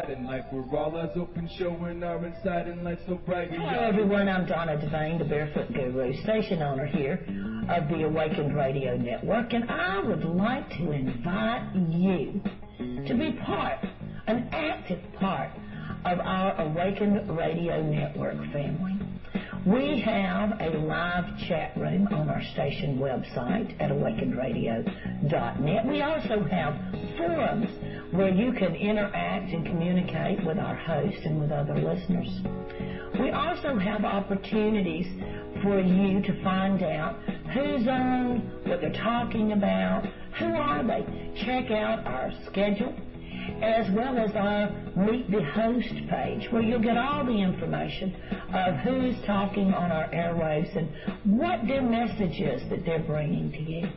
In life, we're all as open, showing our inside in life so bright. Hello everyone, I'm Donna Devane, the Barefoot Guru, station owner here of the Awakened Radio Network, and I would like to invite you to be an active part of our Awakened Radio Network family. We have a live chat room on our station website at awakenedradio.net. We also have forums where you can interact and communicate with our host and with other listeners. We also have opportunities for you to find out who's on, what they're talking about, who are they. Check out our schedule, as well as our Meet the Host page, where you'll get all the information of who's talking on our airwaves and what their message is that they're bringing to you.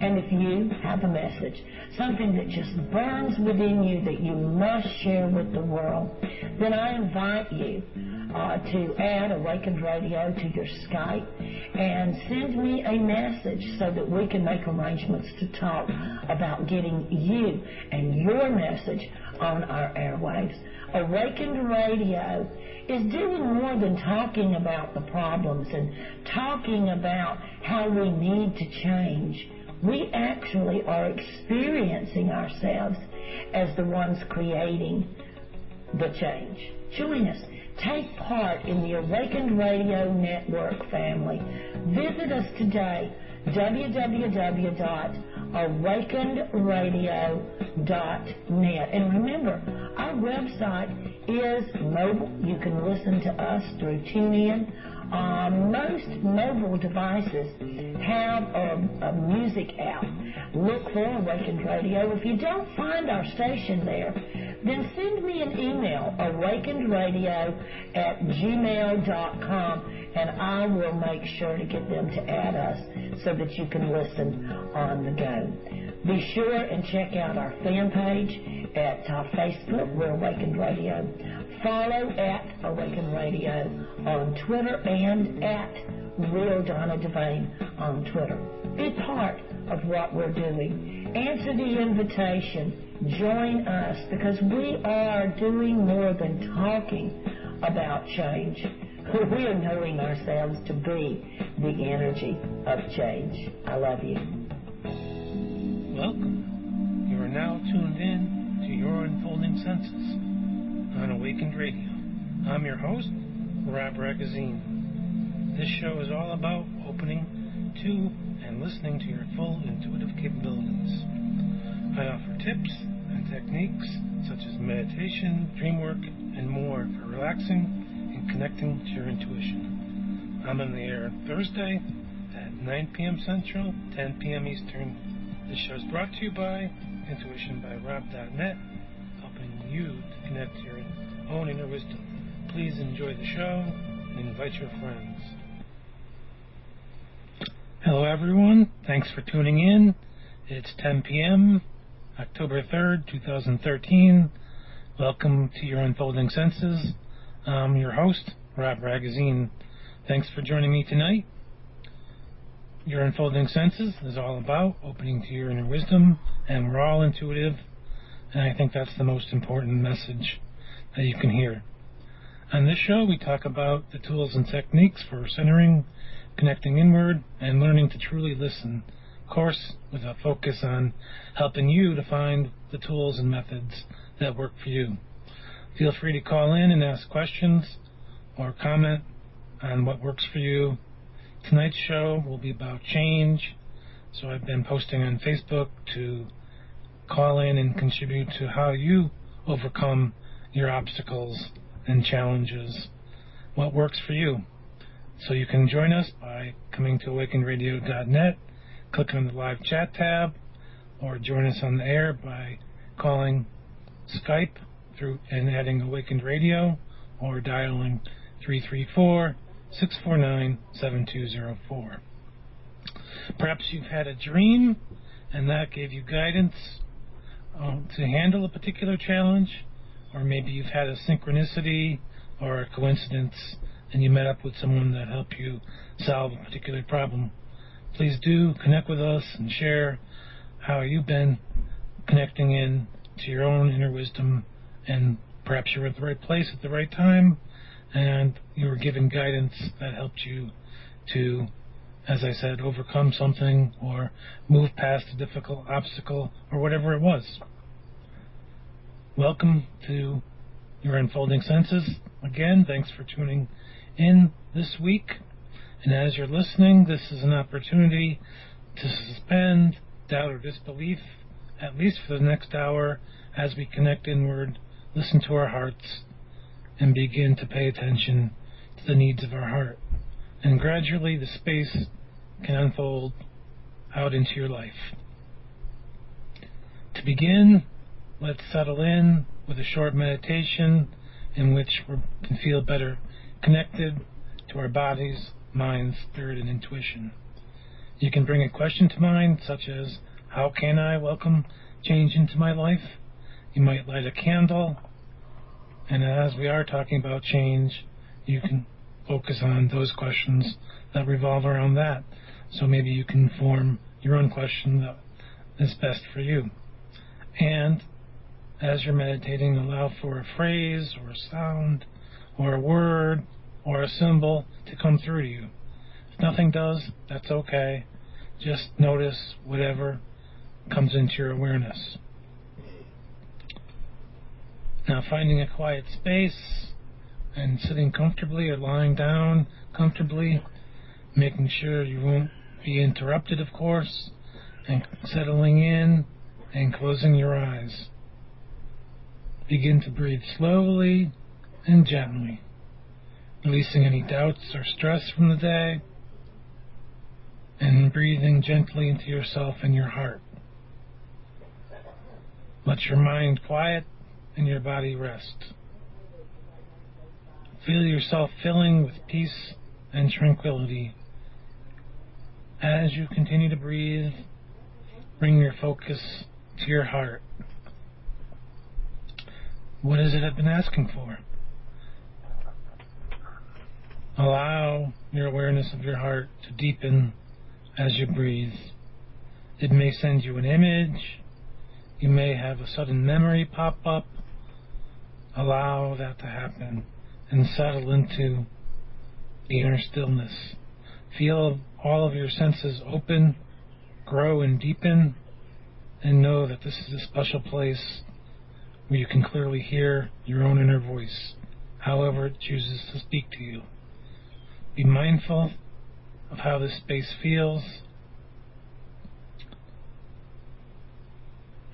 And if you have a message, something that just burns within you that you must share with the world, then I invite you to add Awakened Radio to your Skype and send me a message so that we can make arrangements to talk about getting you and your message on our airwaves. Awakened Radio is doing more than talking about the problems and talking about how we need to change. We actually are experiencing ourselves as the ones creating the change. Join us. Take part in the Awakened Radio Network family. Visit us today, www.awakenedradio.net. And remember, our website is mobile. You can listen to us through TuneIn. Most mobile devices have a music app. Look for Awakened Radio. If you don't find our station there, then send me an email, awakenedradio@gmail.com, and I will make sure to get them to add us so that you can listen on the go. Be sure and check out our fan page at Facebook. We're Awakened Radio. Follow at Awakened Radio on Twitter and at Real Donna Devane on Twitter. Be part of what we're doing. Answer the invitation. Join us, because we are doing more than talking about change. We are knowing ourselves to be the energy of change. I love you. Welcome. You are now tuned in to Your Unfolding Senses on Awakened Radio. I'm your host, Rob Ragozzine. This show is all about opening to and listening to your full intuitive capabilities. I offer tips and techniques such as meditation, dream work, and more for relaxing and connecting to your intuition. I'm on the air Thursday at 9 p.m. Central, 10 p.m. Eastern. This show is brought to you by intuitionbyrob.net, helping you to connect to your own inner wisdom. Please enjoy the show and invite your friends. Hello everyone, thanks for tuning in. It's 10 p.m., October 3rd, 2013. Welcome to Your Unfolding Senses. I'm your host, Rob Ragozzine. Thanks for joining me tonight. Your Unfolding Senses is all about opening to your inner wisdom, and we're all intuitive, and I think that's the most important message that you can hear. On this show, we talk about the tools and techniques for centering, connecting inward, and learning to truly listen. Of course, with a focus on helping you to find the tools and methods that work for you. Feel free to call in and ask questions or comment on what works for you. Tonight's show will be about change, so I've been posting on Facebook to call in and contribute to how you overcome your obstacles and challenges, what works for you. So you can join us by coming to awakenedradio.net, click on the live chat tab, or join us on the air by calling Skype through and adding Awakened Radio, or dialing 334-649-7204. Perhaps you've had a dream and that gave you guidance to handle a particular challenge, or maybe you've had a synchronicity or a coincidence and you met up with someone that helped you solve a particular problem. Please do connect with us and share how you've been connecting in to your own inner wisdom and Perhaps you were at the right place at the right time, and you were given guidance that helped you to, as I said, overcome something or move past a difficult obstacle or whatever it was. Welcome to your Unfolding Senses. Again, thanks for tuning in this week. And as you're listening, this is an opportunity to suspend doubt or disbelief, at least for the next hour, as we connect inward, listen to our hearts, and begin to pay attention to the needs of our heart. And gradually the space can unfold out into your life. To begin, let's settle in with a short meditation in which we can feel better connected to our bodies, minds, spirit, and intuition. You can bring a question to mind, such as, how can I welcome change into my life? You might light a candle, and as we are talking about change, you can focus on those questions that revolve around that. So maybe you can form your own question that is best for you. And as you're meditating, allow for a phrase or a sound or a word or a symbol to come through to you. If nothing does, that's okay. Just notice whatever comes into your awareness. Now, finding a quiet space and sitting comfortably or lying down comfortably, making sure you won't be interrupted, of course, and settling in and closing your eyes. Begin to breathe slowly and gently, releasing any doubts or stress from the day, and breathing gently into yourself and your heart. Let your mind quiet and your body rest. Feel yourself filling with peace and tranquility. As you continue to breathe, bring your focus to your heart. What is it I've been asking for? Allow your awareness of your heart to deepen as you breathe. It may send you an image. You may have a sudden memory pop up. Allow that to happen and settle into the inner stillness. Feel all of your senses open, grow and deepen, and know that this is a special place where you can clearly hear your own inner voice, however it chooses to speak to you. Be mindful of how this space feels,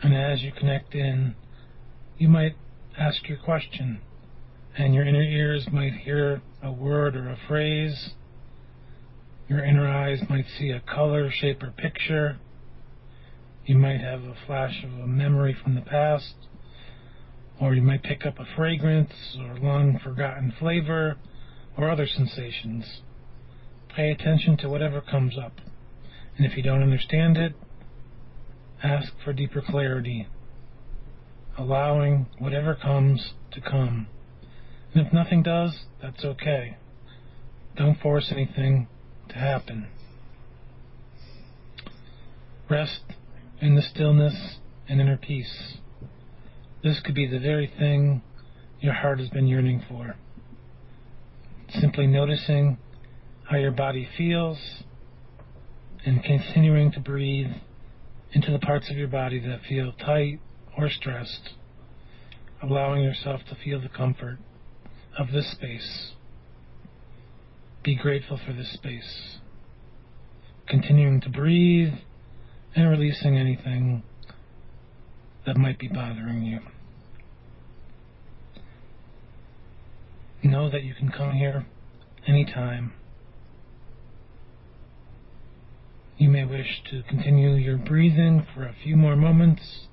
and as you connect in, you might ask your question, and your inner ears might hear a word or a phrase. Your inner eyes might see a color, shape, or picture. You might have a flash of a memory from the past, or you might pick up a fragrance or long-forgotten flavor or other sensations. Pay attention to whatever comes up, and if you don't understand it, ask for deeper clarity, allowing whatever comes to come. And if nothing does, that's okay. Don't force anything to happen. Rest in the stillness and inner peace. This could be the very thing your heart has been yearning for. Simply noticing how your body feels and continuing to breathe into the parts of your body that feel tight or stressed, allowing yourself to feel the comfort of this space. Be grateful for this space. Continuing to breathe and releasing anything that might be bothering you. Know that you can come here anytime. You may wish to continue your breathing for a few more moments,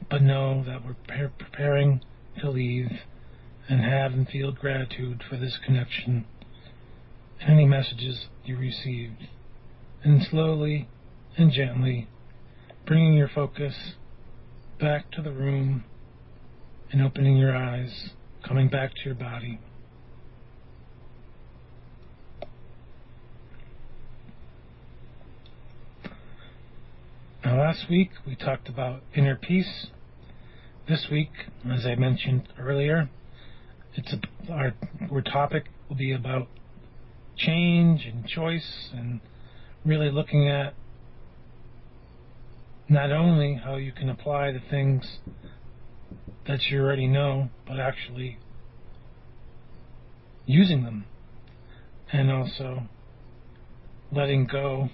but know that we're preparing to leave and have and feel gratitude for this connection and any messages you received. And slowly and gently bringing your focus back to the room and opening your eyes, coming back to your body. Now, last week we talked about inner peace. this week, as I mentioned earlier, our topic will be about change and choice, and really looking at not only how you can apply the things that you already know, but actually using them, and also letting go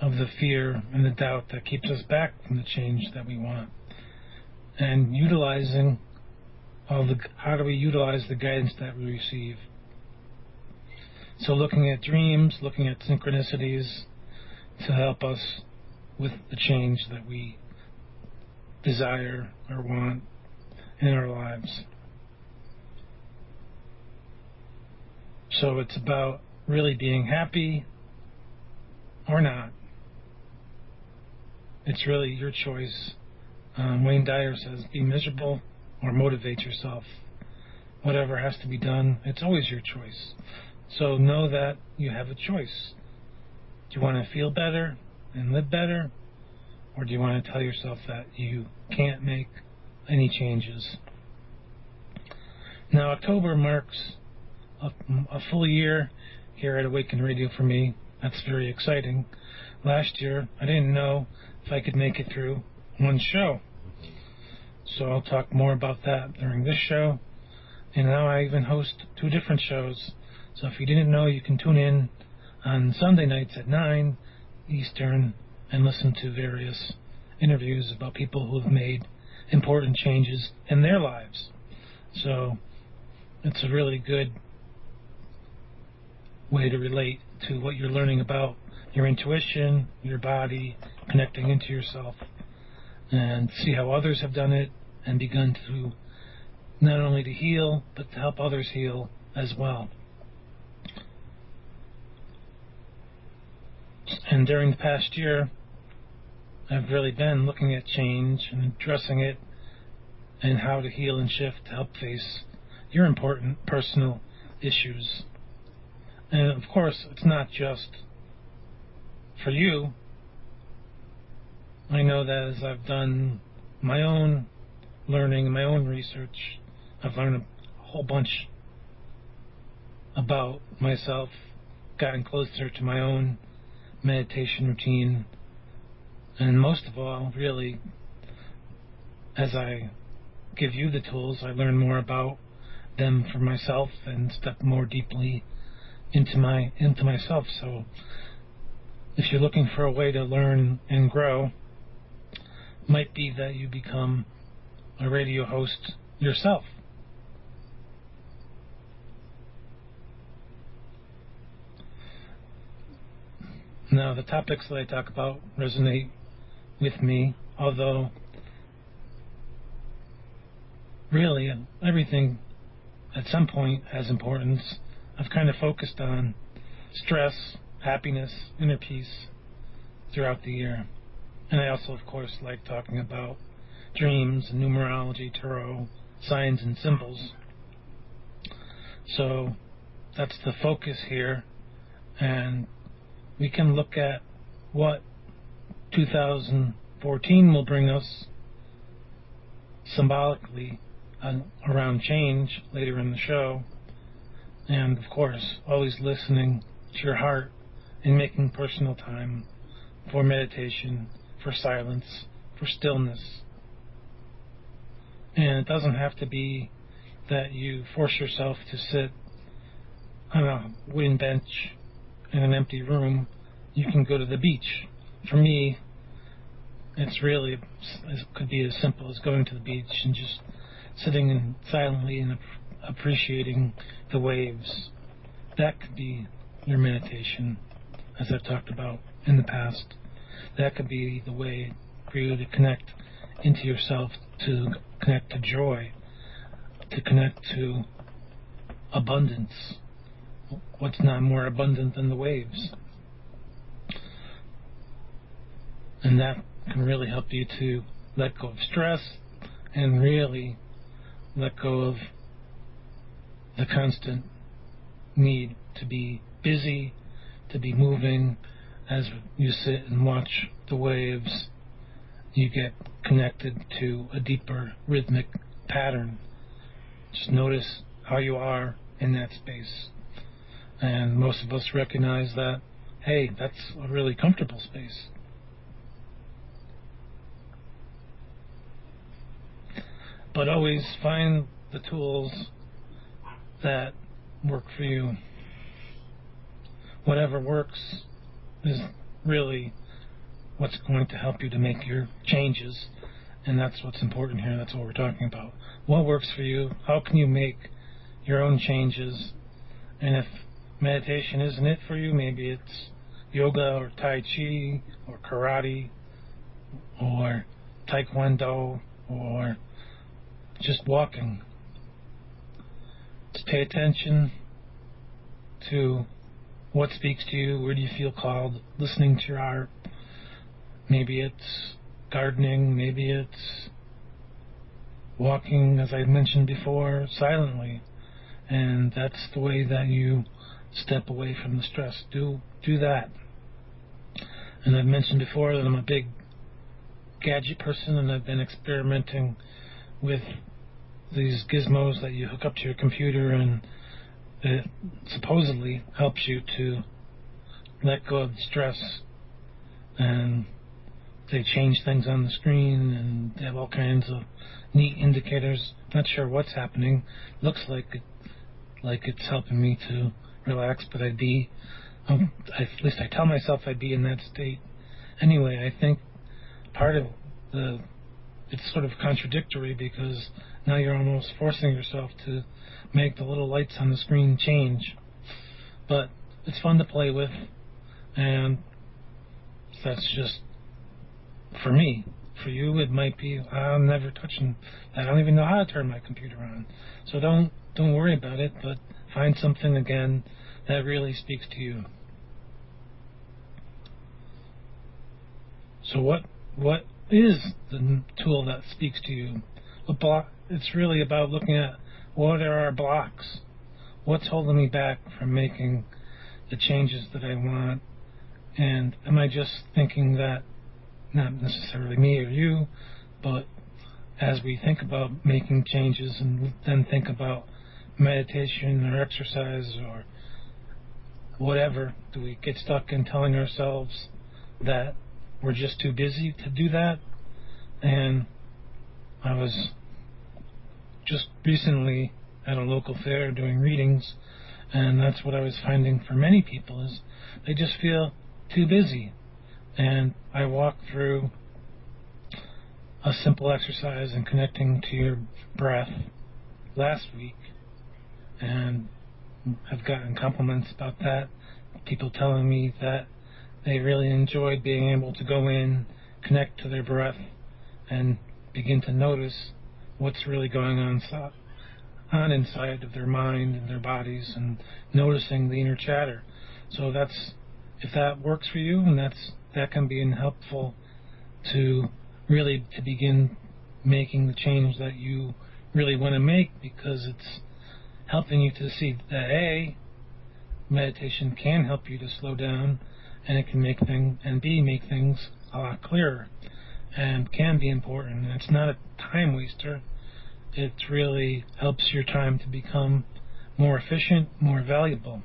of the fear and the doubt that keeps us back from the change that we want, and utilizing how do we utilize the guidance that we receive. So looking at dreams, looking at synchronicities to help us with the change that we desire or want in our lives. So it's about really being happy or not. It's really your choice. Wayne Dyer says, be miserable or motivate yourself. Whatever has to be done, it's always your choice. So know that you have a choice. Do you want to feel better and live better? Or do you want to tell yourself that you can't make any changes? Now, October marks a full year here at Awaken Radio for me. That's very exciting. Last year, I didn't know if I could make it through one show. So I'll talk more about that during this show. And now I even host 2 different shows. So if you didn't know, you can tune in on Sunday nights at 9 Eastern and listen to various interviews about people who have made important changes in their lives. So it's a really good way to relate to what you're learning about your intuition, your body, connecting into yourself, and see how others have done it and begun to not only to heal, but to help others heal as well. And during the past year, I've really been looking at change and addressing it and how to heal and shift to help face your important personal issues. And of course, it's not just for you. I know that as I've done my own learning, my own research, I've learned a whole bunch about myself, gotten closer to my own meditation routine, and most of all, really, as I give you the tools, I learn more about them for myself and step more deeply into myself. So if you're looking for a way to learn and grow, might be that you become a radio host yourself. Now, the topics that I talk about resonate with me, although really everything at some point has importance. I've kind of focused on stress, happiness, inner peace throughout the year. And I also, of course, like talking about dreams, numerology, tarot, signs, and symbols. So that's the focus here. And we can look at what 2014 will bring us symbolically around change later in the show. And, of course, always listening to your heart and making personal time for meditation, for silence, for stillness. And it doesn't have to be that you force yourself to sit on a wooden bench in an empty room. You can go to the beach. For me, it could be as simple as going to the beach and just sitting and silently and appreciating the waves. That could be your meditation, as I've talked about in the past. That could be the way for you to connect into yourself, to connect to joy, to connect to abundance. What's not more abundant than the waves? And that can really help you to let go of stress and really let go of the constant need to be busy, to be moving as you sit and watch the waves you get connected to a deeper rhythmic pattern. Just notice how you are in that space. And most of us recognize that, hey, that's a really comfortable space. But always find the tools that work for you. Whatever works is really what's going to help you to make your changes, and that's what's important here. That's what we're talking about. What works for you? How can you make your own changes? And if meditation isn't it for you, maybe it's yoga or Tai Chi or karate or Taekwondo or just walking. Just pay attention to what speaks to you. Where do you feel called? Listening to your art. Maybe it's gardening. Maybe it's walking, as I mentioned before, silently. And that's the way that you step away from the stress. Do that. And I've mentioned before that I'm a big gadget person, and I've been experimenting with these gizmos that you hook up to your computer, and it supposedly helps you to let go of the stress. And they change things on the screen, and they have all kinds of neat indicators. Not sure what's happening. Looks like it's helping me to relax, but at least I tell myself I'd be in that state. Anyway, I think part of it's sort of contradictory, because now you're almost forcing yourself to make the little lights on the screen change. But it's fun to play with, and that's just for me. For you, it might be, I'm never touching that. I don't even know how to turn my computer on. So don't worry about it, but find something again that really speaks to you. So what is the tool that speaks to you? It's really about looking at what are our blocks. What's holding me back from making the changes that I want? And am I just thinking that, not necessarily me or you, but as we think about making changes and then think about meditation or exercise or whatever, do we get stuck in telling ourselves that we're just too busy to do that? And I was just recently at a local fair doing readings, and that's what I was finding for many people is they just feel too busy. And I walked through a simple exercise and connecting to your breath last week, and I've gotten compliments about that. People telling me that they really enjoyed being able to go in, connect to their breath, and begin to notice what's really going on inside of their mind and their bodies, and noticing the inner chatter. So if that works for you, and that can be helpful to begin making the change that you really want to make, because it's helping you to see that meditation can help you to slow down, and it can make things a lot clearer, and can be important. And it's not a time waster. It really helps your time to become more efficient, more valuable.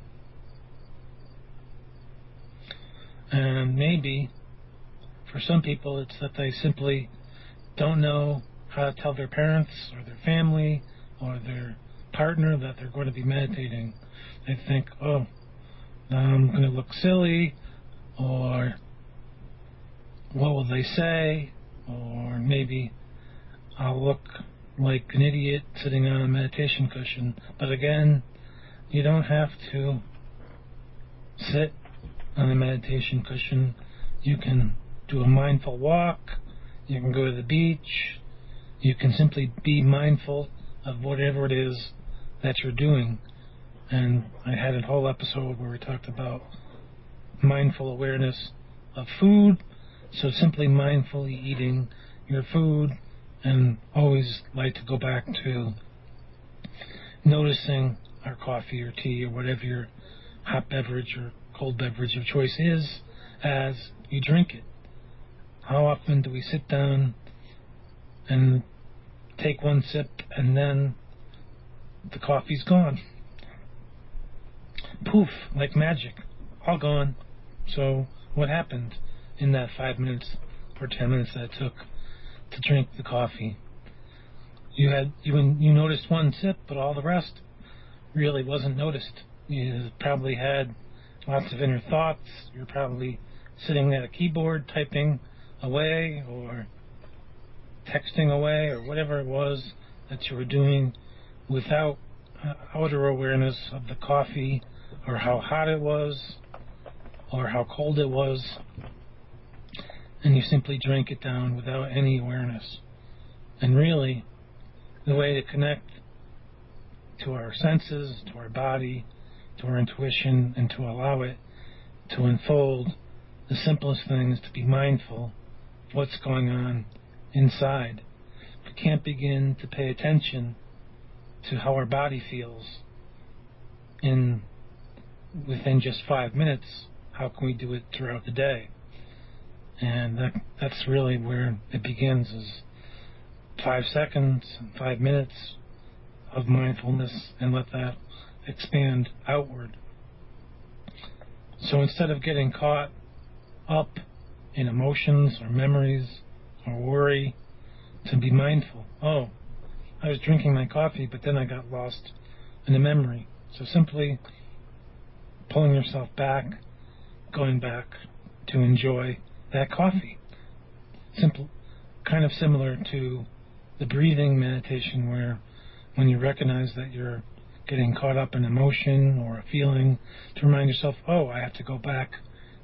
And maybe for some people it's that they simply don't know how to tell their parents or their family or their partner that they're going to be meditating. They think, I'm going to look silly, or what will they say, or maybe I'll look like an idiot sitting on a meditation cushion. But again, you don't have to sit on a meditation cushion. You can do a mindful walk, you can go to the beach, you can simply be mindful of whatever it is that you're doing. And I had a whole episode where we talked about mindful awareness of food, so simply mindfully eating your food, and always like to go back to noticing our coffee or tea or whatever your hot beverage or cold beverage of choice is as you drink it. how often do we sit down and take one sip and then the coffee's gone? Poof, like magic, all gone. So what happened in that 5 minutes or 10 minutes that it took to drink the coffee? You noticed one sip, but all the rest really wasn't noticed. You probably had lots of inner thoughts. You're probably sitting at a keyboard typing away or texting away or whatever it was that you were doing without outer awareness of the coffee or how hot it was or how cold it was, and you simply drank it down without any awareness. And really, the way to connect to our senses, to our body, to our intuition, and to allow it to unfold, the simplest thing is to be mindful of what's going on inside. We can't begin to pay attention to how our body feels within just 5 minutes. How can we do it throughout the day? And that's really where it begins, is 5 seconds, 5 minutes of mindfulness, and let that expand outward. So instead of getting caught up in emotions or memories or worry, to be mindful. Oh, I was drinking my coffee, but then I got lost in a memory. So simply pulling yourself back, going back to enjoy that coffee. Simple, kind of similar to the breathing meditation, where when you recognize that you're getting caught up in emotion or a feeling, to remind yourself, oh, I have to go back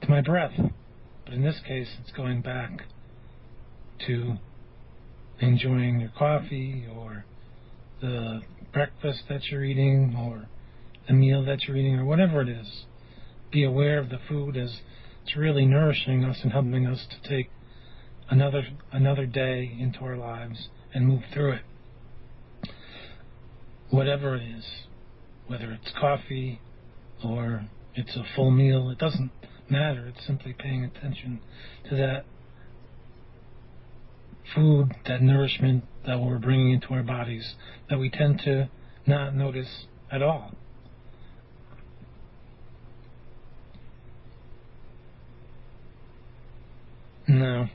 to my breath. But in this case, it's going back to enjoying your coffee or the breakfast that you're eating or the meal that you're eating or whatever it is. Be aware of the food as it's really nourishing us and helping us to take another day into our lives and move through it. Whatever it is, whether it's coffee or it's a full meal, it doesn't matter. It's simply paying attention to that food, that nourishment that we're bringing into our bodies that we tend to not notice at all. Now,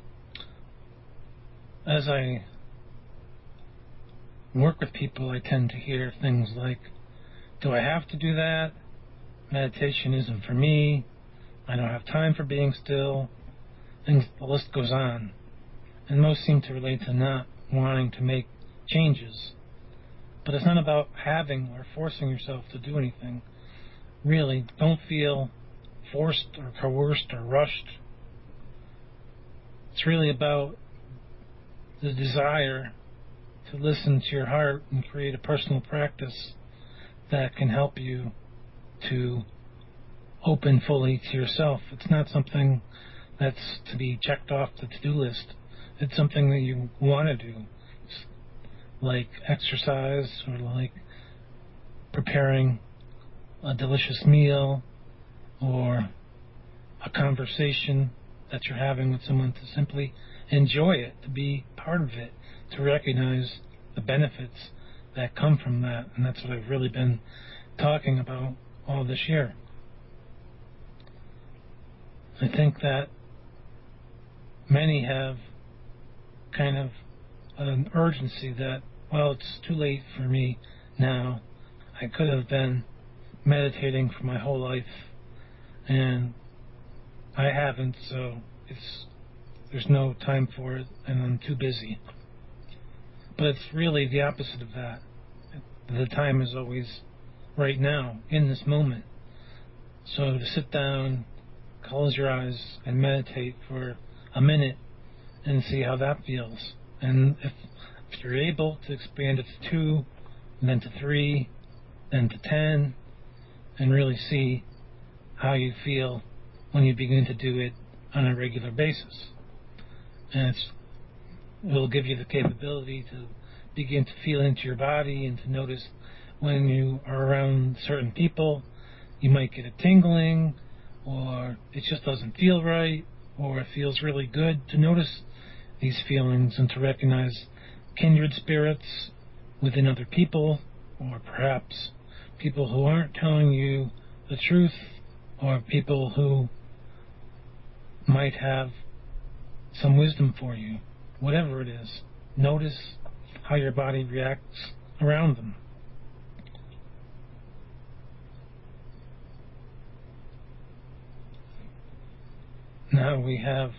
as I work with people, I tend to hear things like, do I have to do that? Meditation isn't for me. I don't have time for being still. The list goes on. And most seem to relate to not wanting to make changes. But it's not about having or forcing yourself to do anything. Really, don't feel forced or coerced or rushed. It's really about the desire to listen to your heart and create a personal practice that can help you to open fully to yourself. It's not something that's to be checked off the to-do list. It's something that you want to do. It's like exercise or like preparing a delicious meal or a conversation that you're having with someone, to simply enjoy it, to be part of it, to recognize the benefits that come from that. And that's what I've really been talking about all this year. I think that many have kind of an urgency that, well, it's too late for me now. I could have been meditating for my whole life, and I haven't, so there's no time for it, and I'm too busy. But it's really the opposite of that. The time is always right now, in this moment. So to sit down, close your eyes, and meditate for a minute and see how that feels. And if you're able to expand it to 2, then to 3, then to 10, and really see how you feel when you begin to do it on a regular basis. And it will give you the capability to begin to feel into your body and to notice when you are around certain people, you might get a tingling, or it just doesn't feel right, or it feels really good to notice these feelings and to recognize kindred spirits within other people, or perhaps people who aren't telling you the truth, or people who might have some wisdom for you. Whatever it is, notice how your body reacts around them. Now we have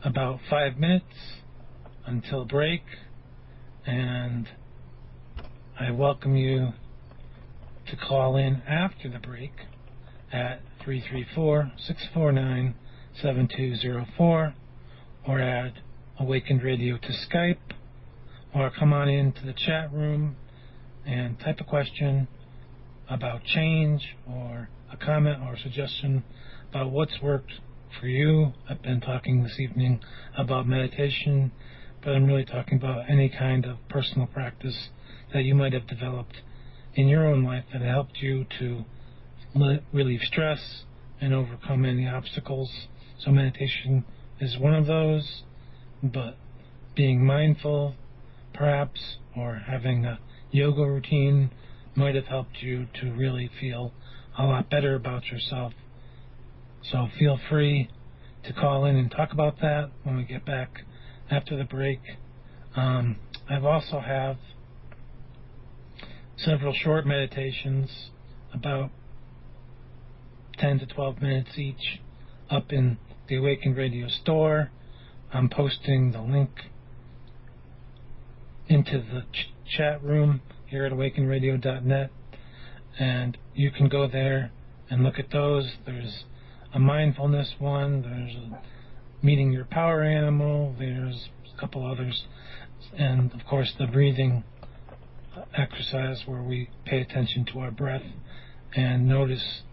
about 5 minutes until break, and I welcome you to call in after the break at 334-649-7204, or add Awakened Radio to Skype, or come on into the chat room and type a question about change, or a comment or suggestion about what's worked for you. I've been talking this evening about meditation, but I'm really talking about any kind of personal practice that you might have developed in your own life that helped you to relieve stress and overcome any obstacles. So meditation is one of those, but being mindful, perhaps, or having a yoga routine might have helped you to really feel a lot better about yourself. So feel free to call in and talk about that when we get back after the break. I've also have several short meditations, about 10 to 12 minutes each, up in the Awakened Radio store. I'm posting the link into the chat room here at awakenradio.net, and you can go there and look at those. There's a mindfulness one, there's a meeting your power animal, there's a couple others, and of course the breathing exercise where we pay attention to our breath and notice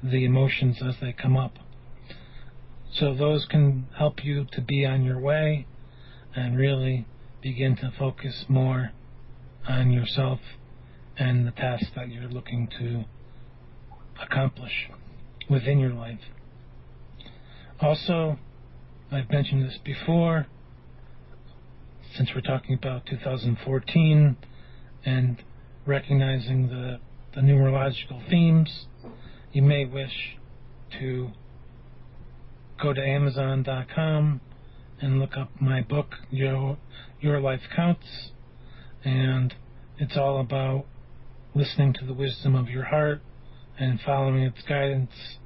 the emotions as they come up. So those can help you to be on your way and really begin to focus more on yourself and the tasks that you're looking to accomplish within your life. Also, I've mentioned this before, since we're talking about 2014 and recognizing the numerological themes, you may wish to go to Amazon.com and look up my book, Your Life Counts, and it's all about listening to the wisdom of your heart and following its guidance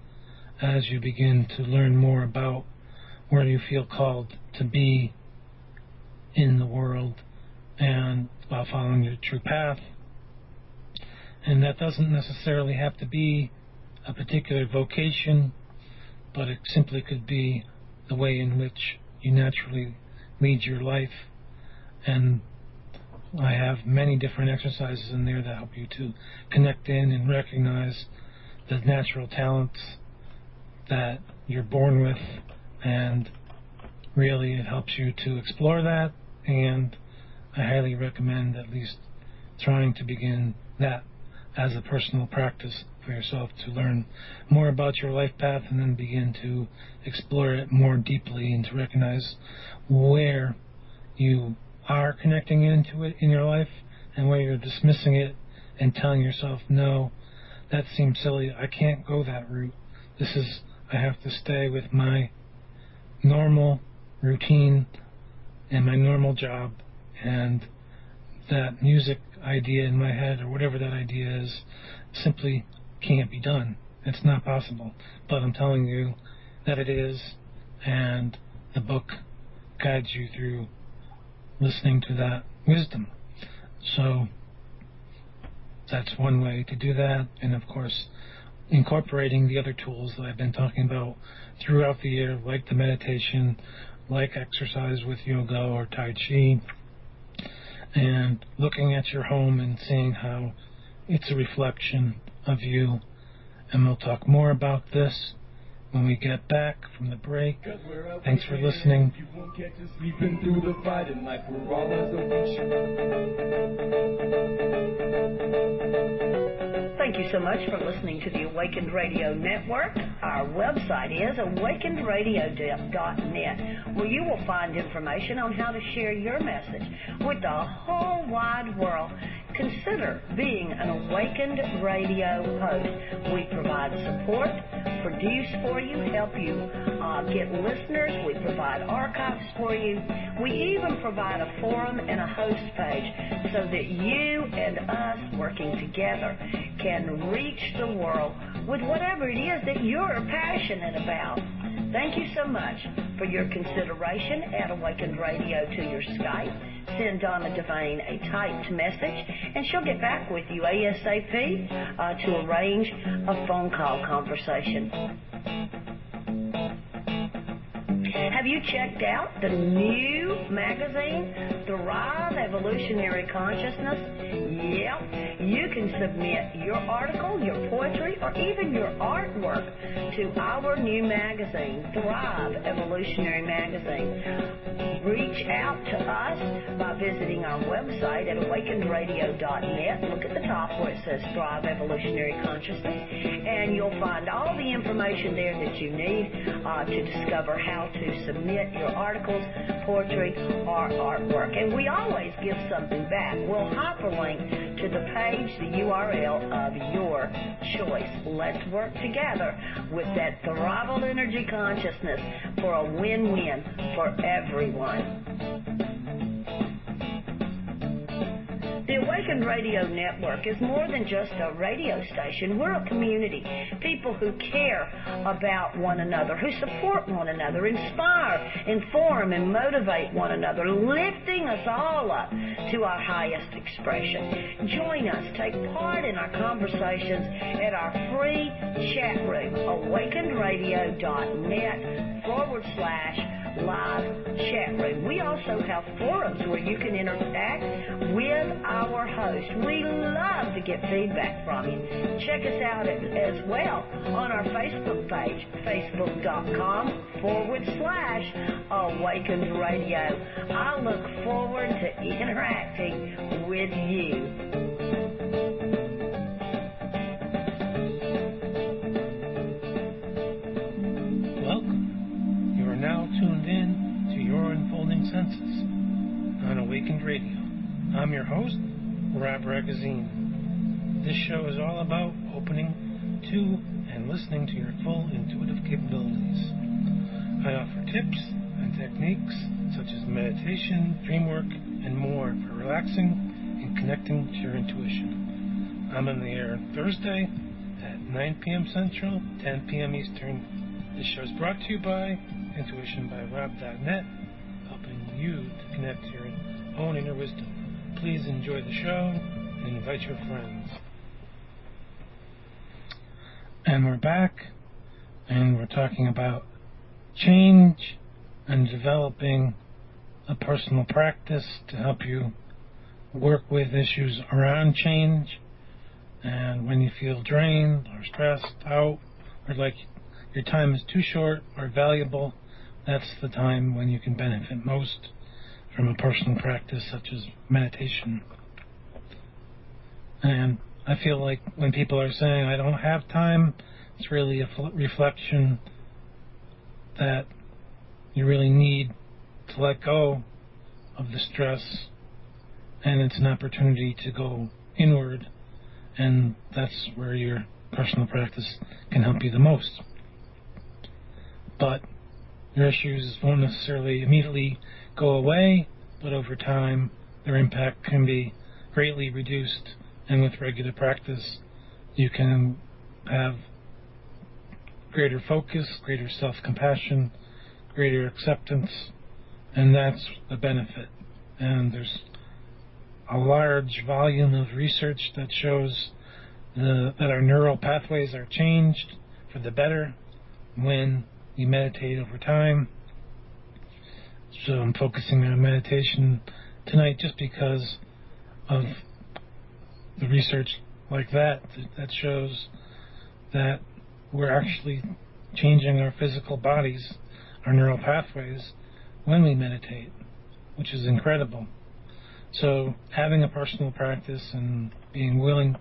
as you begin to learn more about where you feel called to be in the world and about following your true path. And that doesn't necessarily have to be a particular vocation, but it simply could be the way in which you naturally lead your life. And I have many different exercises in there that help you to connect in and recognize the natural talents that you're born with, and really it helps you to explore that. And I highly recommend at least trying to begin that as a personal practice for yourself, to learn more about your life path and then begin to explore it more deeply and to recognize where you are connecting into it in your life and where you're dismissing it and telling yourself, no, that seems silly, I can't go that route. I have to stay with my normal routine and my normal job, and that music idea in my head, or whatever that idea is, simply can't be done. It's not possible. But I'm telling you that it is, and the book guides you through listening to that wisdom. So that's one way to do that, and of course incorporating the other tools that I've been talking about throughout the year, like the meditation, like exercise with yoga or Tai Chi, and looking at your home and seeing how it's a reflection of you. And we'll talk more about this when we get back from the break. Thanks for listening. You won't catch us sleeping through the fighting like we're all as a Thank you you so much for listening to the Awakened Radio Network. Our website is awakenedradio.net, where you will find information on how to share your message with the whole wide world. Consider being an Awakened Radio host. We provide support, produce for you, help you get listeners. We provide archives for you. We even provide a forum and a host page so that you and us working together can reach the world with whatever it is that you're passionate about. Thank you so much for your consideration. Add Awakened Radio to your Skype. Send Donna Devane a typed message, and she'll get back with you ASAP to arrange a phone call conversation. Have you checked out the new magazine, Thrive Evolutionary Consciousness? Yep, you can submit your article, your poetry, or even your artwork to our new magazine, Thrive Evolutionary Magazine. Reach out to us by visiting our website at awakenedradio.net. Look at the top where it says Thrive Evolutionary Consciousness, and you'll find all the information there that you need to discover how to submit your articles, poetry, or artwork. And we always give something back. We'll hyperlink to the page, the URL of your choice. Let's work together with that Thrival Energy Consciousness for a win-win for everyone. The Awakened Radio Network is more than just a radio station. We're a community, people who care about one another, who support one another, inspire, inform, and motivate one another, lifting us all up to our highest expression. Join us, take part in our conversations at our free chat room, awakenedradio.net/live chat room. We also have forums where you can interact with our host. We love to get feedback from you. Check us out as well on our Facebook page, facebook.com/Awakened Radio. I look forward to interacting with you. Now tuned in to Your Unfolding Senses on Awakened Radio. I'm your host, Ragozzine. This show is all about opening to and listening to your full intuitive capabilities. I offer tips and techniques such as meditation, dream work, and more for relaxing and connecting to your intuition. I'm on the air Thursday at 9 p.m. Central, 10 p.m. Eastern. This show is brought to you by intuitionbyrob.net, helping you to connect to your own inner wisdom. Please enjoy the show and invite your friends. And we're back, and we're talking about change and developing a personal practice to help you work with issues around change. And when you feel drained or stressed out, or like your time is too short or valuable, that's the time when you can benefit most from a personal practice such as meditation. And I feel like when people are saying, I don't have time, it's really a reflection that you really need to let go of the stress, and it's an opportunity to go inward, and that's where your personal practice can help you the most. But your issues won't necessarily immediately go away, but over time their impact can be greatly reduced, and with regular practice you can have greater focus, greater self-compassion, greater acceptance, and that's the benefit. And there's a large volume of research that shows that our neural pathways are changed for the better when we meditate over time. So I'm focusing on meditation tonight just because of the research like that shows that we're actually changing our physical bodies, our neural pathways, when we meditate, which is incredible. So having a personal practice and being willing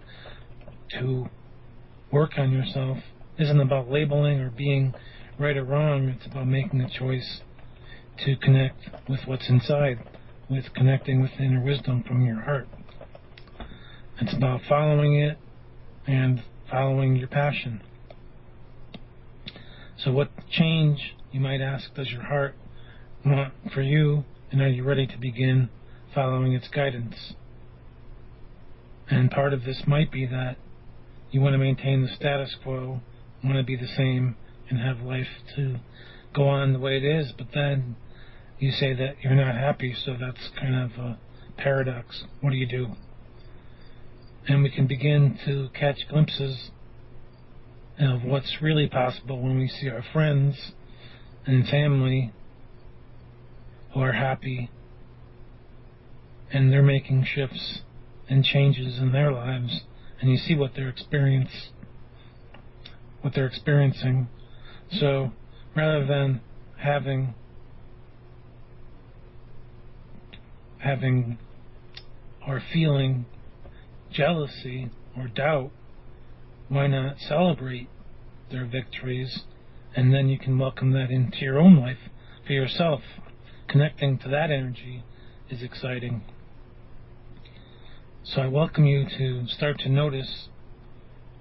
to work on yourself isn't about labeling or being right or wrong. It's about making a choice to connect with what's inside, with connecting with inner wisdom from your heart. It's about following it and following your passion. So what change, you might ask, does your heart want for you, and are you ready to begin following its guidance? And part of this might be that you want to maintain the status quo, want to be the same, and have life to go on the way it is, but then you say that you're not happy, so that's kind of a paradox. What do you do? And we can begin to catch glimpses of what's really possible when we see our friends and family who are happy and they're making shifts and changes in their lives, and you see what they're experiencing. So rather than having or feeling jealousy or doubt, why not celebrate their victories, and then you can welcome that into your own life for yourself. Connecting to that energy is exciting. So I welcome you to start to notice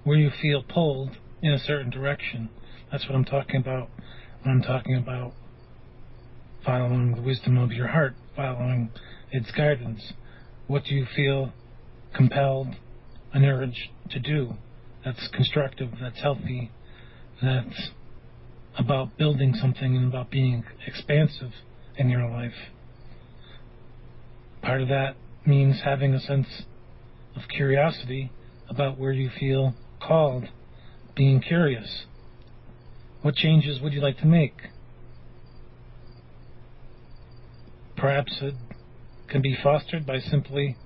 where you feel pulled in a certain direction. That's what I'm talking about when I'm talking about following the wisdom of your heart, following its guidance. What do you feel compelled, an urge to do that's constructive, that's healthy, that's about building something and about being expansive in your life? Part of that means having a sense of curiosity about where you feel called, being curious. What changes would you like to make? Perhaps it can be fostered by simply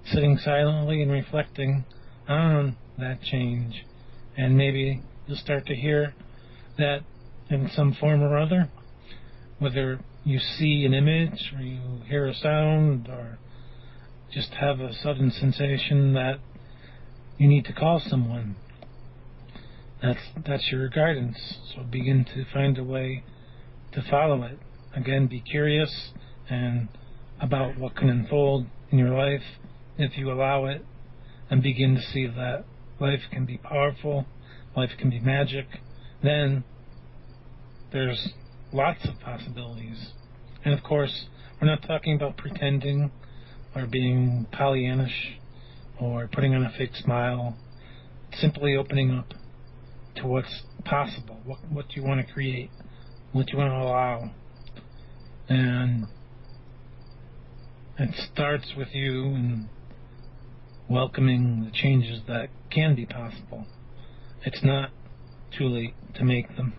sitting silently and reflecting on that change. And maybe you'll start to hear that in some form or other, whether you see an image or you hear a sound or just have a sudden sensation that you need to call someone. That's your guidance. So begin to find a way to follow it. Again, be curious and about what can unfold in your life if you allow it, and begin to see that life can be powerful, life can be magic. Then there's lots of possibilities. And of course, we're not talking about pretending or being Pollyannish or putting on a fake smile. It's simply opening up to what's possible, what you want to create, what you want to allow. And it starts with you and welcoming the changes that can be possible. It's not too late to make them.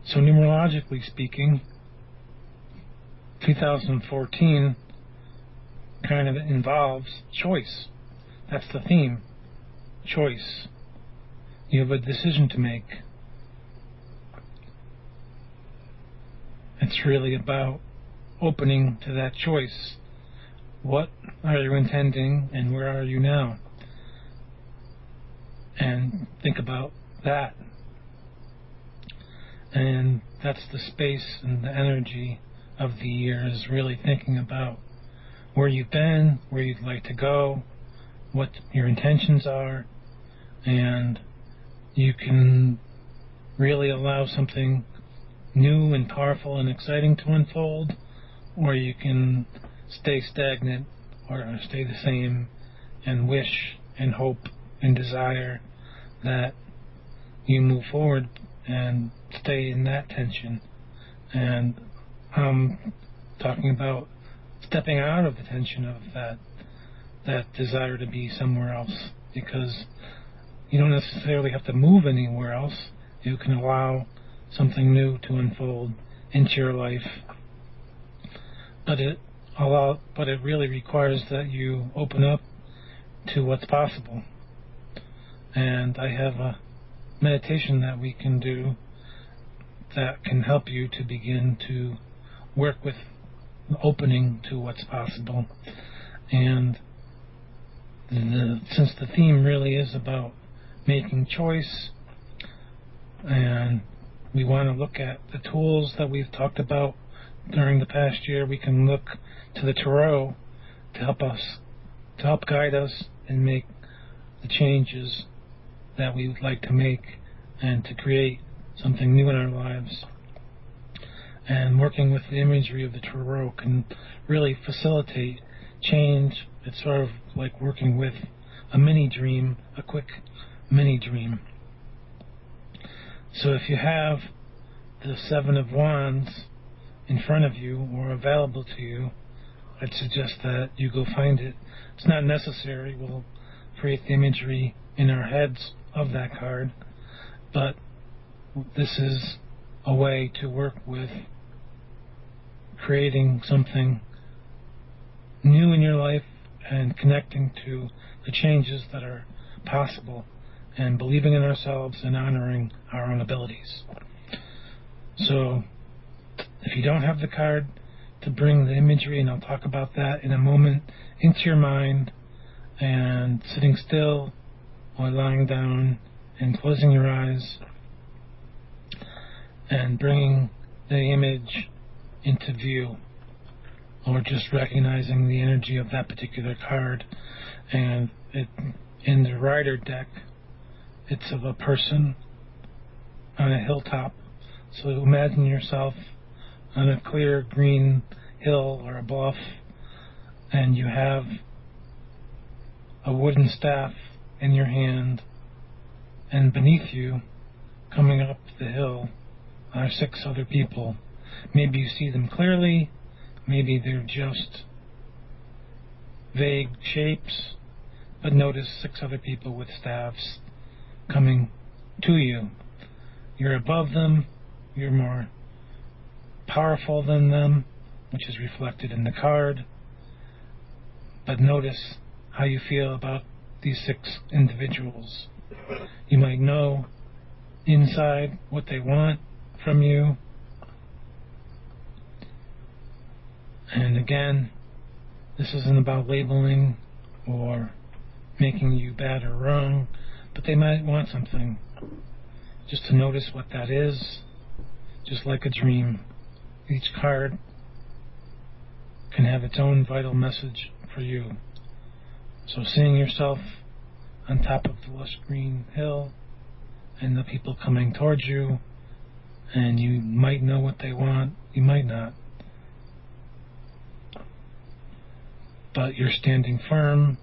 So numerologically speaking, 2014 kind of involves choice. That's the theme. Choice. You have a decision to make. It's really about opening to that choice. What are you intending and where are you now? And think about that. And that's the space and the energy of the year, is really thinking about where you've been, where you'd like to go, what your intentions are, and you can really allow something new and powerful and exciting to unfold, or you can stay stagnant or stay the same and wish and hope and desire that you move forward and stay in that tension. And I'm talking about stepping out of the tension of that desire to be somewhere else, because you don't necessarily have to move anywhere else. You can allow something new to unfold into your life. But it really requires that you open up to what's possible. And I have a meditation that we can do that can help you to begin to work with opening to what's possible. And since the theme really is about making choice, and we want to look at the tools that we've talked about during the past year, we can look to the tarot to help guide us and make the changes that we would like to make and to create something new in our lives. And working with the imagery of the tarot can really facilitate change. It's sort of like working with a mini dream, a quick mini dream. So if you have the Seven of Wands in front of you or available to you, I'd suggest that you go find it. It's not necessary. We'll create the imagery in our heads of that card, but this is a way to work with creating something new in your life and connecting to the changes that are possible and believing in ourselves and honoring our own abilities. So if you don't have the card, to bring the imagery, and I'll talk about that in a moment, into your mind, and sitting still or lying down and closing your eyes and bringing the image into view, or just recognizing the energy of that particular card. And in the Rider deck, it's of a person on a hilltop. So imagine yourself on a clear green hill or a bluff, and you have a wooden staff in your hand, and beneath you, coming up the hill, are 6 other people. Maybe you see them clearly, maybe they're just vague shapes, but notice 6 other people with staffs coming to you. You're above them, you're more powerful than them, which is reflected in the card, but notice how you feel about these 6 individuals. You might know inside what they want from you, and again, this isn't about labeling or making you bad or wrong, but they might want something. Just to notice what that is, just like a dream. Each card can have its own vital message for you. So seeing yourself on top of the lush green hill and the people coming towards you, and you might know what they want, you might not. But you're standing firm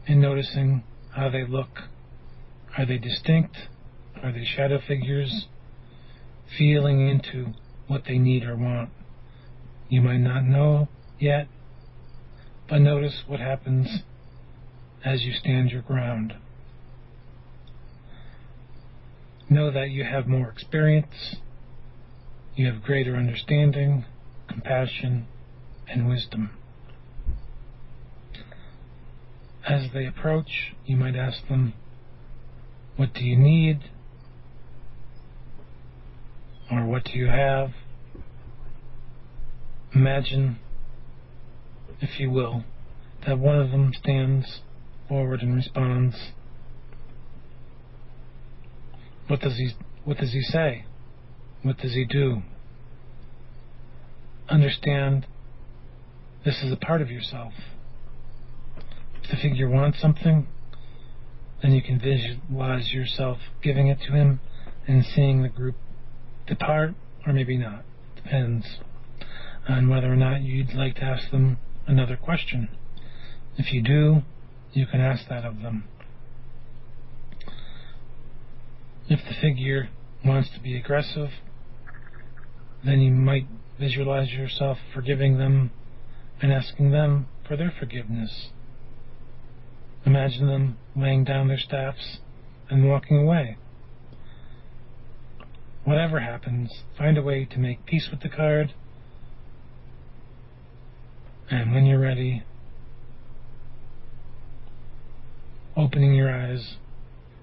and noticing how they look. Are they distinct? Are they shadow figures? Feeling into what they need or want. You might not know yet, but notice what happens as you stand your ground. Know that you have more experience, you have greater understanding, compassion, and wisdom. As they approach, you might ask them, what do you need? Or what do you have? Imagine, if you will, that one of them stands forward and responds. What does he say? What does he do? Understand this is a part of yourself. If the figure wants something, then you can visualize yourself giving it to him and seeing the group depart, or maybe not. Depends on whether or not you'd like to ask them another question. If you do, you can ask that of them. If the figure wants to be aggressive, then you might visualize yourself forgiving them and asking them for their forgiveness. Imagine them laying down their staffs and walking away. Whatever happens, find a way to make peace with the card, and when you're ready, opening your eyes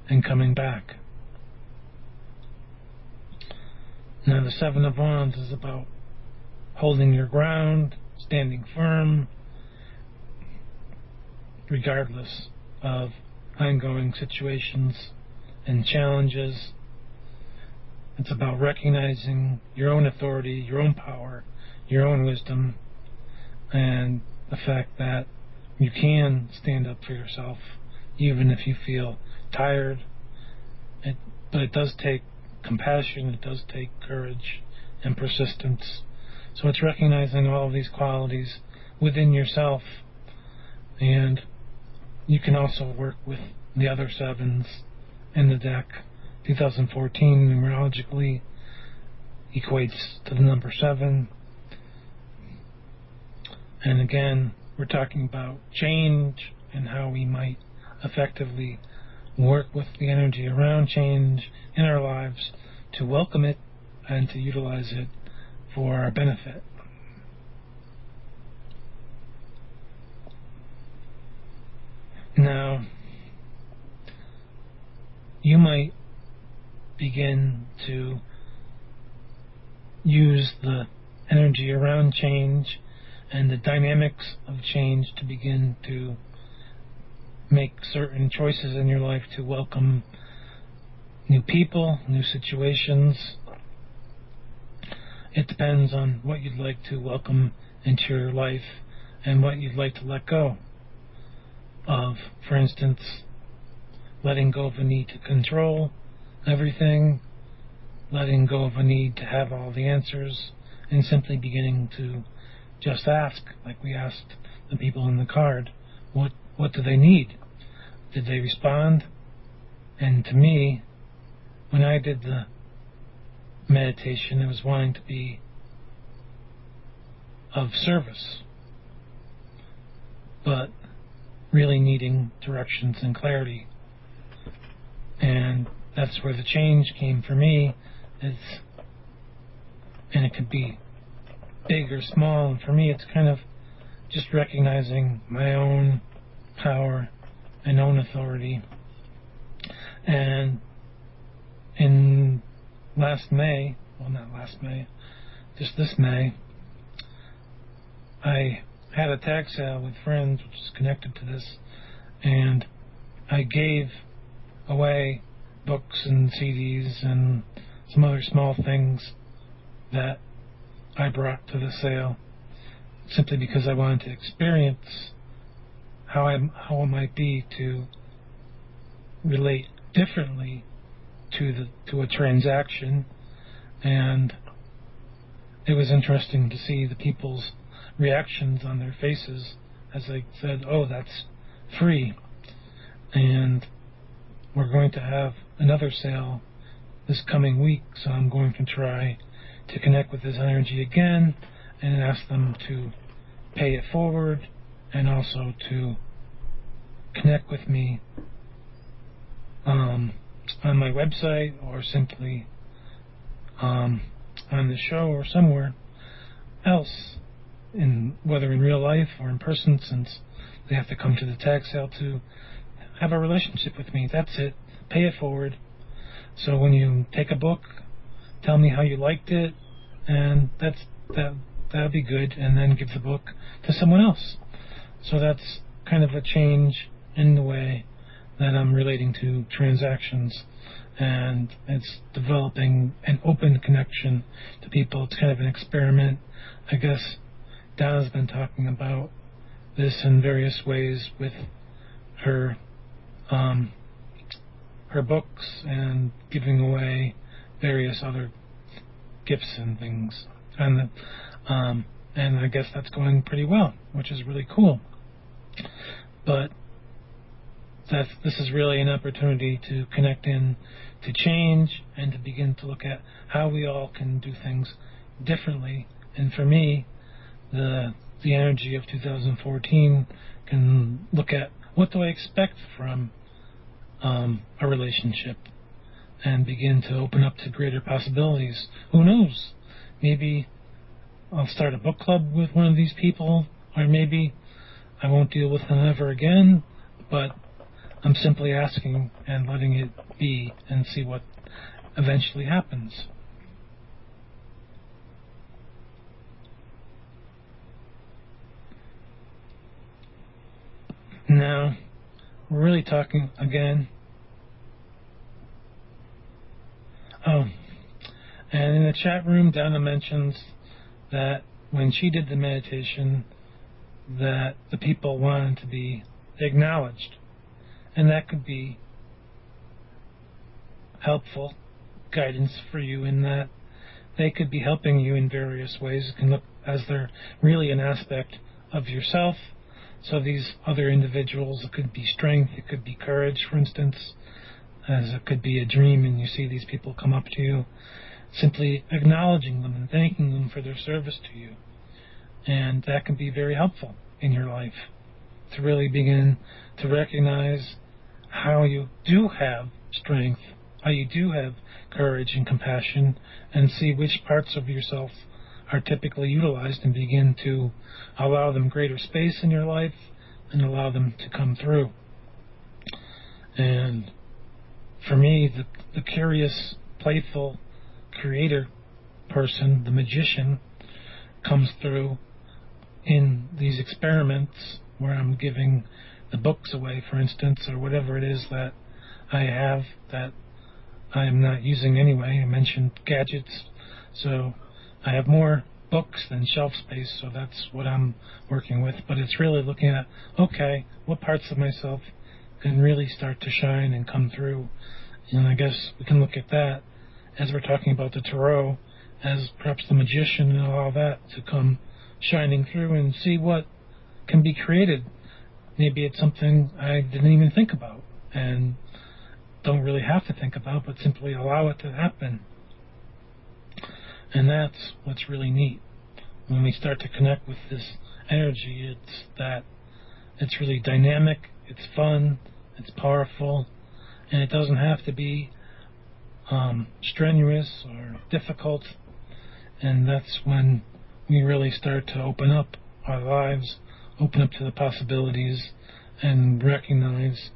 and coming back. Now the Seven of Wands is about holding your ground, standing firm, regardless of ongoing situations and challenges. It's about recognizing your own authority, your own power, your own wisdom, and the fact that you can stand up for yourself even if you feel tired. But it does take compassion, it does take courage and persistence. So it's recognizing all of these qualities within yourself, and you can also work with the other sevens in the deck. 2014 numerologically equates to the number 7. And again, we're talking about change and how we might effectively work with the energy around change in our lives to welcome it and to utilize it for our benefit. Now, you might begin to use the energy around change and the dynamics of change to begin to make certain choices in your life to welcome new people, new situations. It depends on what you'd like to welcome into your life and what you'd like to let go of. For instance, letting go of a need to control everything, letting go of a need to have all the answers, and simply beginning to just ask, like we asked the people in the card, what do they need? Did they respond? And to me, when I did the meditation, it was wanting to be of service, but really needing directions and clarity. And that's where the change came for me. And it could be big or small, and for me it's kind of just recognizing my own power and own authority. And in last May, well, not last May, just this May, I had a tag sale with friends, which is connected to this, and I gave away books and CDs and some other small things that I brought to the sale, simply because I wanted to experience how it might be to relate differently to a transaction. And it was interesting to see the people's reactions on their faces as they said, "Oh, that's free." And we're going to have another sale this coming week, so I'm going to try to connect with this energy again and ask them to pay it forward, and also to connect with me on my website, or simply on the show, or somewhere else, whether in real life or in person, since they have to come to the tag sale to have a relationship with me. That's it. Pay it forward. So when you take a book, tell me how you liked it, and that'll be good, and then give the book to someone else. So that's kind of a change in the way that I'm relating to transactions, and it's developing an open connection to people. It's kind of an experiment. I guess Donna's been talking about this in various ways with her books and giving away various other gifts and things, and I guess that's going pretty well, which is really cool. But this is really an opportunity to connect in to change and to begin to look at how we all can do things differently. And for me, the energy of 2014 can look at, what do I expect from a relationship, and begin to open up to greater possibilities. Who knows? Maybe I'll start a book club with one of these people, or maybe I won't deal with them ever again, but I'm simply asking and letting it be and see what eventually happens. Now, we're really talking again. Oh, and in the chat room, Donna mentions that when she did the meditation, that the people wanted to be acknowledged, and that could be helpful guidance for you in that they could be helping you in various ways. It can look as they're really an aspect of yourself. So these other individuals, it could be strength, it could be courage, for instance, as it could be a dream and you see these people come up to you, simply acknowledging them and thanking them for their service to you. And that can be very helpful in your life to really begin to recognize how you do have strength, how you do have courage and compassion, and see which parts of yourself are typically utilized and begin to allow them greater space in your life and allow them to come through. And for me, the curious, playful, creator person, the magician, comes through in these experiments where I'm giving the books away, for instance, or whatever it is that I have that I am not using anyway. I mentioned gadgets, so I have more books than shelf space, so that's what I'm working with. But it's really looking at, okay, what parts of myself can really start to shine and come through. And I guess we can look at that as we're talking about the tarot, as perhaps the magician and all that to come shining through and see what can be created. Maybe it's something I didn't even think about and don't really have to think about, but simply allow it to happen. And that's what's really neat. When we start to connect with this energy, it's that it's really dynamic, it's fun, it's powerful, and it doesn't have to be strenuous or difficult. And that's when we really start to open up our lives, open up to the possibilities, and recognize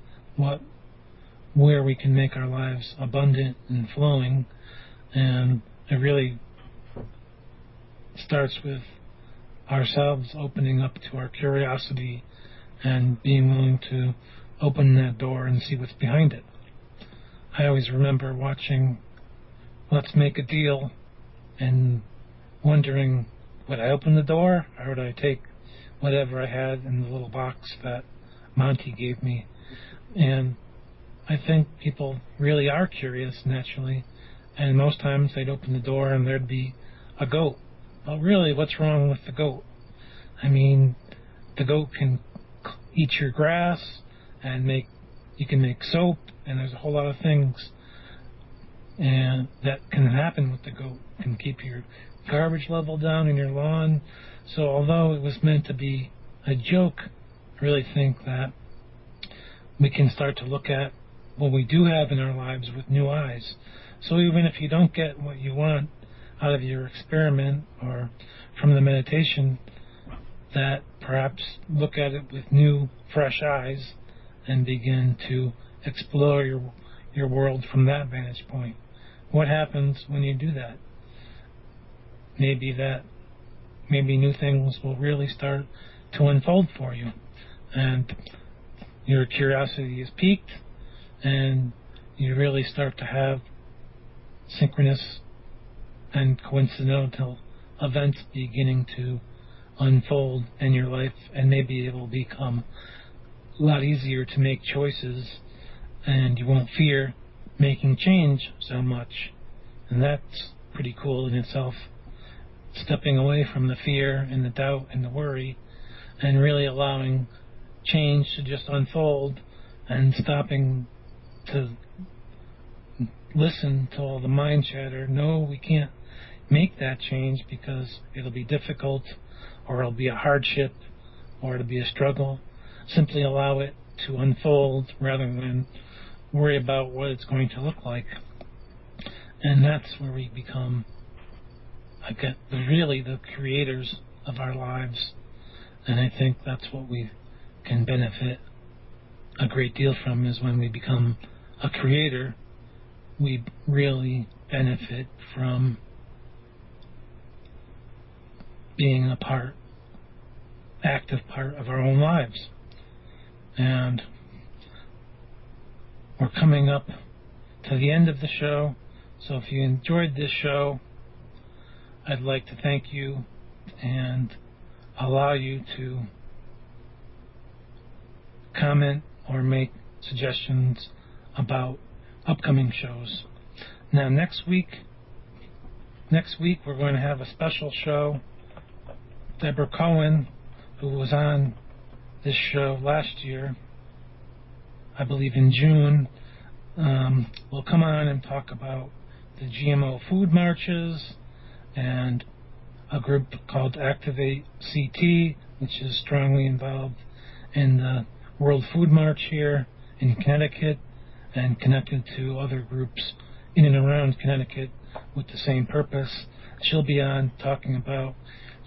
where we can make our lives abundant and flowing. And it really starts with ourselves opening up to our curiosity and being willing to open that door and see what's behind it. I always remember watching Let's Make a Deal and wondering, would I open the door or would I take whatever I had in the little box that Monty gave me? And I think people really are curious naturally, and most times they'd open the door and there'd be a goat. Well, really, what's wrong with the goat? I mean, the goat can eat your grass and you can make soap, and there's a whole lot of things and that can happen with the goat. It can keep your garbage level down in your lawn. So although it was meant to be a joke, I really think that we can start to look at what we do have in our lives with new eyes. So even if you don't get what you want out of your experiment or from the meditation, that perhaps look at it with new, fresh eyes and begin to explore your world from that vantage point. What happens when you do that? Maybe new things will really start to unfold for you, and your curiosity is piqued, and you really start to have synchronous and coincidental events beginning to unfold in your life, and maybe it will become a lot easier to make choices, and you won't fear making change so much. And that's pretty cool in itself, stepping away from the fear and the doubt and the worry and really allowing change to just unfold and stopping to listen to all the mind chatter. No, we can't make that change because it'll be difficult, or it'll be a hardship, or it'll be a struggle. Simply allow it to unfold rather than worry about what it's going to look like. And that's where we become really the creators of our lives. And I think that's what we can benefit a great deal from, is when we become a creator, we really benefit from being a active part of our own lives. And we're coming up to the end of the show. So if you enjoyed this show, I'd like to thank you and allow you to comment or make suggestions about upcoming shows. Now next week we're going to have a special show. Deborah Cohen, who was on this show last year, I believe in June, will come on and talk about the GMO food marches and a group called Activate CT, which is strongly involved in the World Food March here in Connecticut and connected to other groups in and around Connecticut with the same purpose. She'll be on talking about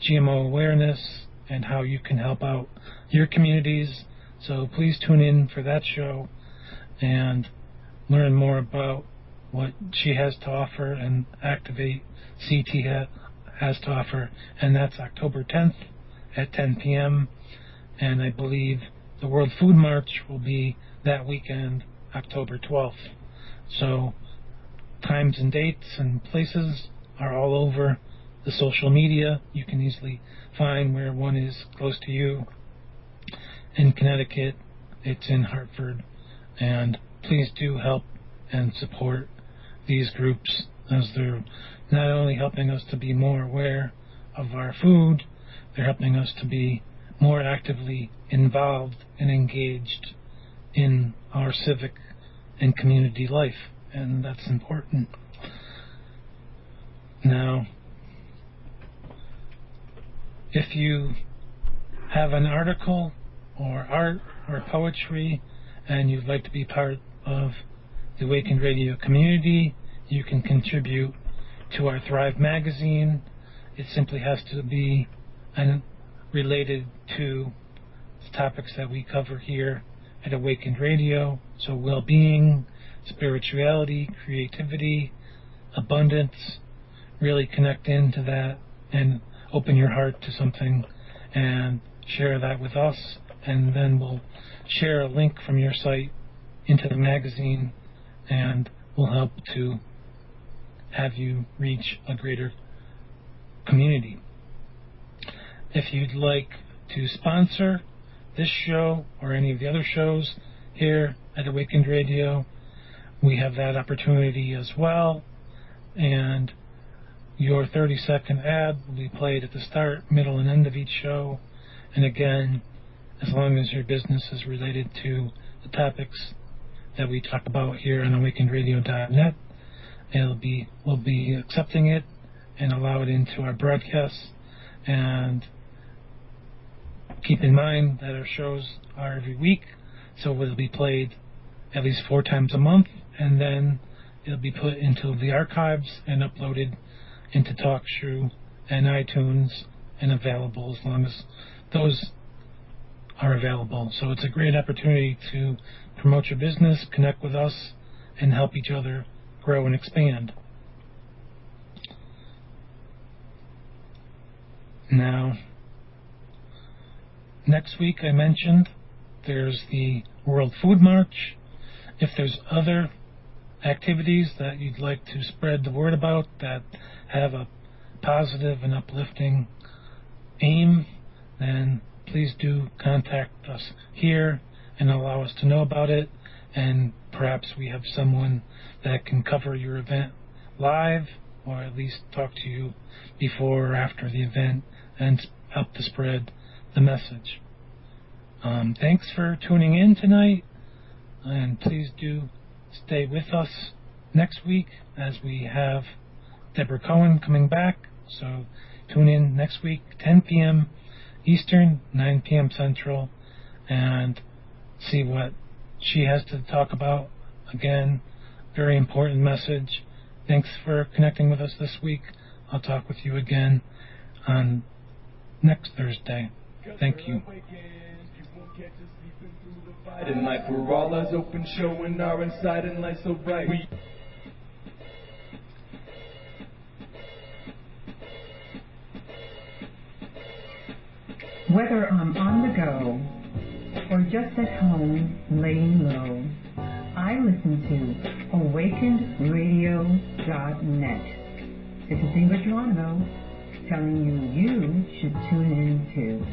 GMO awareness and how you can help out your communities. So please tune in for that show and learn more about what she has to offer and Activate CT has to offer. And that's October 10th at 10 p.m. And I believe the World Food March will be that weekend, October 12th. So times and dates and places are all over the social media. You can easily find where one is close to you. In Connecticut, it's in Hartford. And please do help and support these groups, as they're not only helping us to be more aware of our food, they're helping us to be more actively involved and engaged in our civic and community life, and that's important. Now, if you have an article or art or poetry and you'd like to be part of the Awakened Radio community, you can contribute to our Thrive magazine. It simply has to be related to the topics that we cover here at Awakened Radio. So well-being, spirituality, creativity, abundance. Really connect into that and open your heart to something and share that with us, and then we'll share a link from your site into the magazine and we'll help to have you reach a greater community. If you'd like to sponsor this show or any of the other shows here at Awakened Radio, we have that opportunity as well, and your 30-second ad will be played at the start, middle, and end of each show. And again, as long as your business is related to the topics that we talk about here on awakenedradio.net, we'll be accepting it and allow it into our broadcasts. And keep in mind that our shows are every week, so it'll be played at least 4 times a month, and then it'll be put into the archives and uploaded into TalkShoe and iTunes and available as long as those are available. So it's a great opportunity to promote your business, connect with us, and help each other grow and expand. Now, next week I mentioned there's the World Food March. If there's other activities that you'd like to spread the word about that have a positive and uplifting aim, then please do contact us here and allow us to know about it, and perhaps we have someone that can cover your event live or at least talk to you before or after the event and help to spread the message. Thanks for tuning in tonight, and please do stay with us next week as we have Deborah Cohen coming back. So tune in next week, 10 p.m. Eastern, 9 p.m. Central, and see what she has to talk about. Again, very important message. Thanks for connecting with us this week. I'll talk with you again on next Thursday. Thank you. In life, we're all as open, showing our inside and life so bright. Whether I'm on the go or just at home laying low, I I listen to awakenedradio.net. This is Ingrid Geronimo telling you should tune in too.